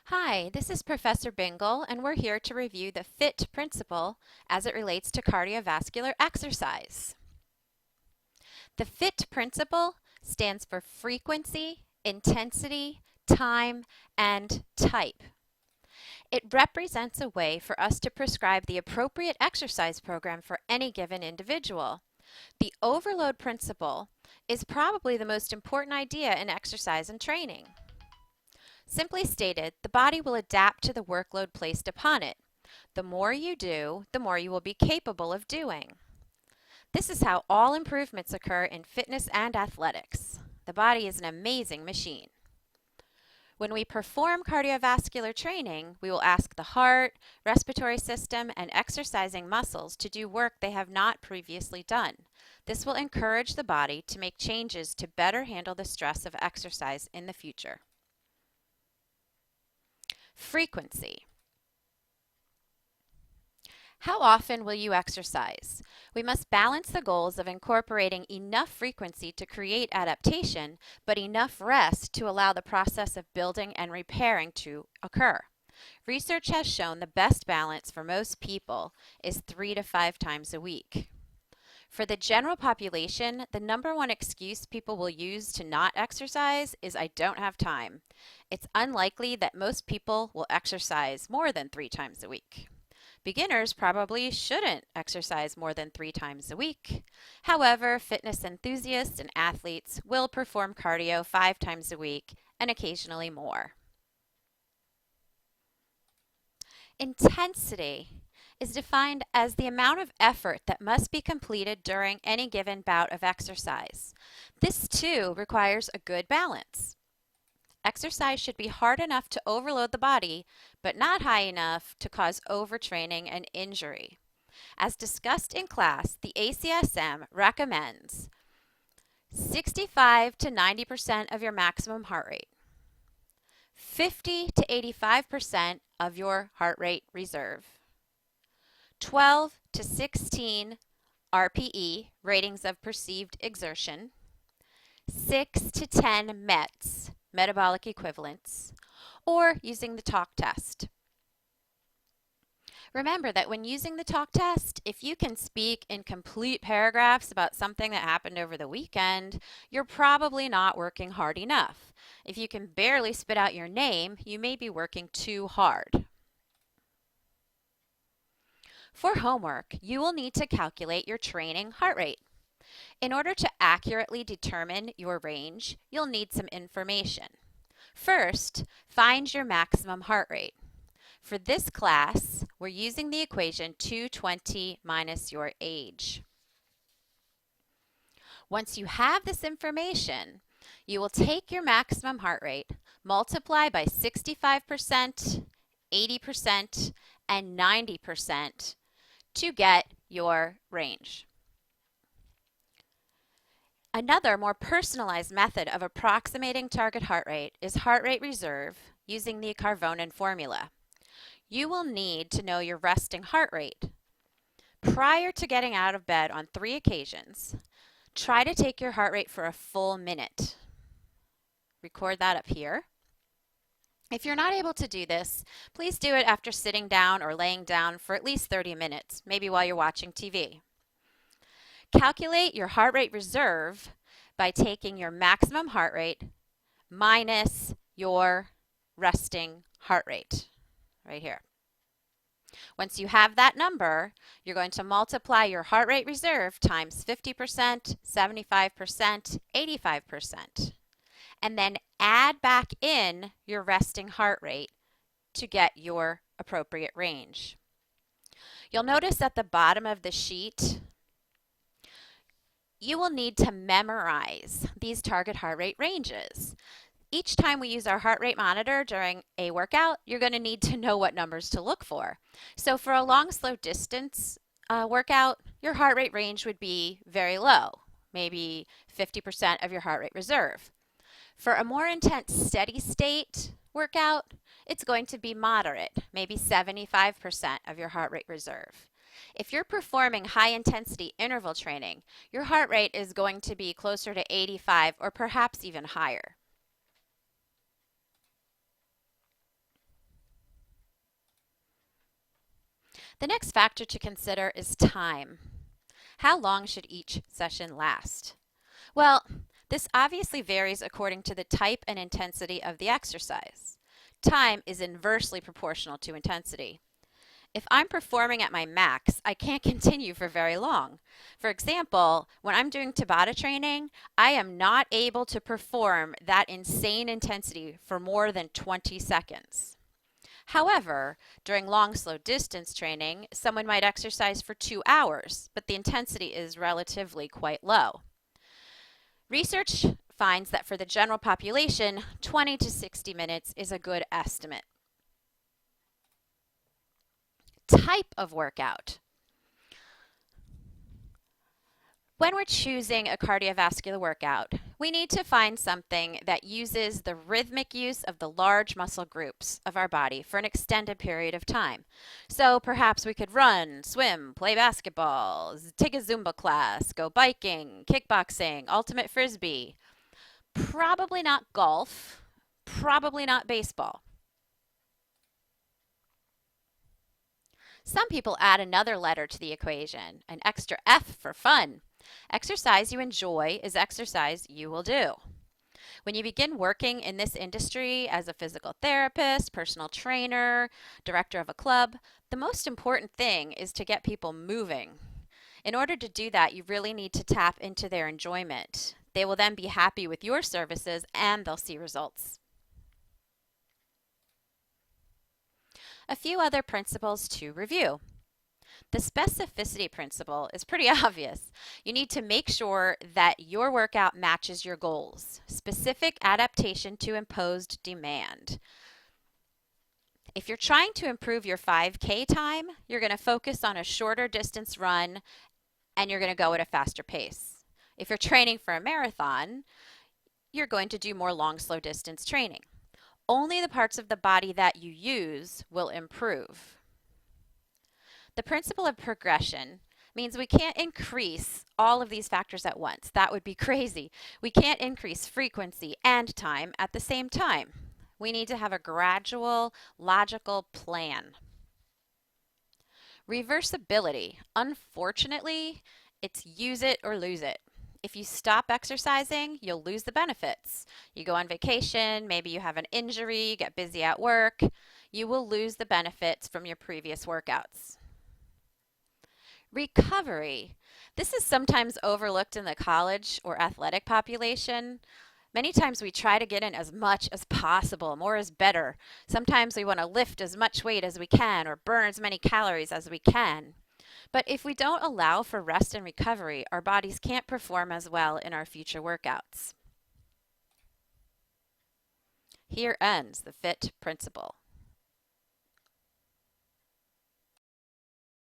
Hi, this is Professor Bingle, and we're here to review the FITT principle as it relates to cardiovascular exercise. The FITT principle stands for frequency, intensity, time, and type. It represents a way for us to prescribe the appropriate exercise program for any given individual. The overload principle is probably the most important idea in exercise and training. Simply stated, the body will adapt to the workload placed upon it. The more you do, the more you will be capable of doing. This is how all improvements occur in fitness and athletics. The body is an amazing machine. When we perform cardiovascular training, we will ask the heart, respiratory system, and exercising muscles to do work they have not previously done. This will encourage the body to make changes to better handle the stress of exercise in the future. Frequency. How often will you exercise? We must balance the goals of incorporating enough frequency to create adaptation, but enough rest to allow the process of building and repairing to occur. Research has shown the best balance for most people is 3 to 5 times a week. For the general population, the number one excuse people will use to not exercise is I don't have time. It's unlikely that most people will exercise more than 3 times a week. Beginners probably shouldn't exercise more than 3 times a week. However, fitness enthusiasts and athletes will perform cardio 5 times a week and occasionally more. Intensity is defined as the amount of effort that must be completed during any given bout of exercise. This too requires a good balance. Exercise should be hard enough to overload the body, but not high enough to cause overtraining and injury. As discussed in class, the ACSM recommends 65 to 90% of your maximum heart rate, 50 to 85% of your heart rate reserve, 12 to 16 RPE, ratings of perceived exertion, 6 to 10 METs, metabolic equivalents, or using the talk test. Remember that when using the talk test, if you can speak in complete paragraphs about something that happened over the weekend, you're probably not working hard enough. If you can barely spit out your name, you may be working too hard. For homework, you will need to calculate your training heart rate. In order to accurately determine your range, you'll need some information. First, find your maximum heart rate. For this class, we're using the equation 220 minus your age. Once you have this information, you will take your maximum heart rate, multiply by 65%, 80%, and 90% to get your range. Another more personalized method of approximating target heart rate is heart rate reserve using the Carvonen formula. You will need to know your resting heart rate. Prior to getting out of bed on 3 occasions, try to take your heart rate for a full minute. Record that up here. If you're not able to do this, please do it after sitting down or laying down for at least 30 minutes, maybe while you're watching TV. Calculate your heart rate reserve by taking your maximum heart rate minus your resting heart rate, right here. Once you have that number, you're going to multiply your heart rate reserve times 50%, 75%, 85%, and then add back in your resting heart rate to get your appropriate range. You'll notice at the bottom of the sheet, you will need to memorize these target heart rate ranges. Each time we use our heart rate monitor during a workout, you're going to need to know what numbers to look for. So for a long, slow distance workout, your heart rate range would be very low, maybe 50% of your heart rate reserve. For a more intense steady state workout, it's going to be moderate, maybe 75% of your heart rate reserve. If you're performing high-intensity interval training, your heart rate is going to be closer to 85 or perhaps even higher. The next factor to consider is time. How long should each session last? Well, this obviously varies according to the type and intensity of the exercise. Time is inversely proportional to intensity. If I'm performing at my max, I can't continue for very long. For example, when I'm doing Tabata training, I am not able to perform that insane intensity for more than 20 seconds. However, during long, slow distance training, someone might exercise for 2 hours, but the intensity is relatively quite low. Research finds that for the general population, 20 to 60 minutes is a good estimate. Type of workout. When we're choosing a cardiovascular workout, we need to find something that uses the rhythmic use of the large muscle groups of our body for an extended period of time. So perhaps we could run, swim, play basketball, take a Zumba class, go biking, kickboxing, ultimate frisbee. Probably not golf, probably not baseball. Some people add another letter to the equation, an extra F for fun. Exercise you enjoy is exercise you will do. When you begin working in this industry as a physical therapist, personal trainer, director of a club, the most important thing is to get people moving. In order to do that, you really need to tap into their enjoyment. They will then be happy with your services and they'll see results. A few other principles to review. The specificity principle is pretty obvious. You need to make sure that your workout matches your goals. Specific adaptation to imposed demand. If you're trying to improve your 5K time, you're going to focus on a shorter distance run and you're going to go at a faster pace. If you're training for a marathon, you're going to do more long, slow distance training. Only the parts of the body that you use will improve. The principle of progression means we can't increase all of these factors at once. That would be crazy. We can't increase frequency and time at the same time. We need to have a gradual, logical plan. Reversibility. Unfortunately, it's use it or lose it. If you stop exercising, you'll lose the benefits. You go on vacation, maybe you have an injury, you get busy at work, you will lose the benefits from your previous workouts. Recovery. This is sometimes overlooked in the college or athletic population. Many times we try to get in as much as possible. More is better. Sometimes we want to lift as much weight as we can or burn as many calories as we can. But if we don't allow for rest and recovery, our bodies can't perform as well in our future workouts. Here ends the FITT principle.